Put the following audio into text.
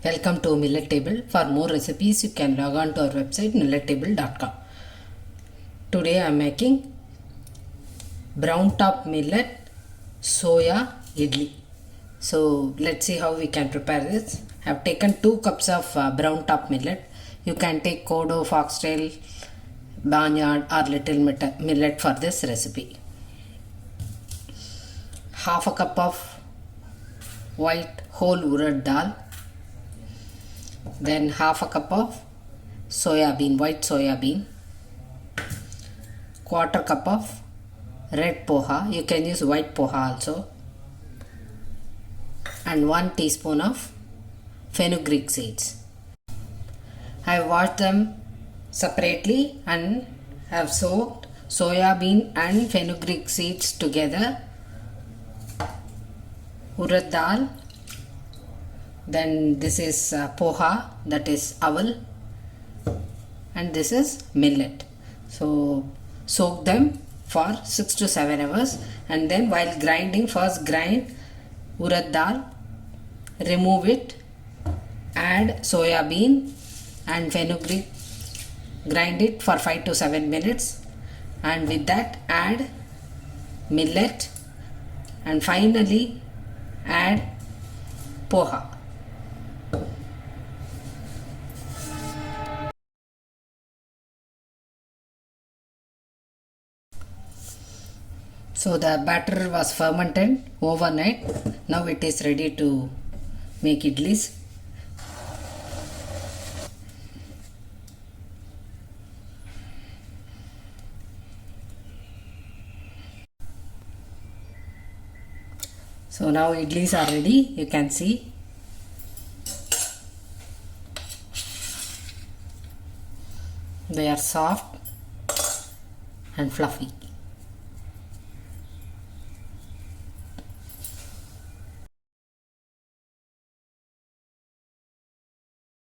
Welcome to Millet Table. For more recipes, you can log on to our website millettable.com. Today I am making brown top millet soya idli. So let's see how we can prepare this. I have taken 2 cups of brown top millet. You can take kodo, foxtail, barnyard or little millet for this recipe. Half a cup of white whole urad dal. Then half a cup of white soyabean, quarter cup of red poha, you can use white poha also, and 1 teaspoon of fenugreek seeds. I have washed them separately and have soaked soyabean and fenugreek seeds together, urad dal. Then this is poha, that is aval, and this is millet. So soak them for 6 to 7 hours, and then while grinding, first grind urad dal, remove it, add soyabean and fenugreek, grind it for 5 to 7 minutes, and with that add millet, and finally add poha. So the batter was fermented overnight. Now it is ready to make idlis. So now idlis are ready, you can see. They are soft and fluffy.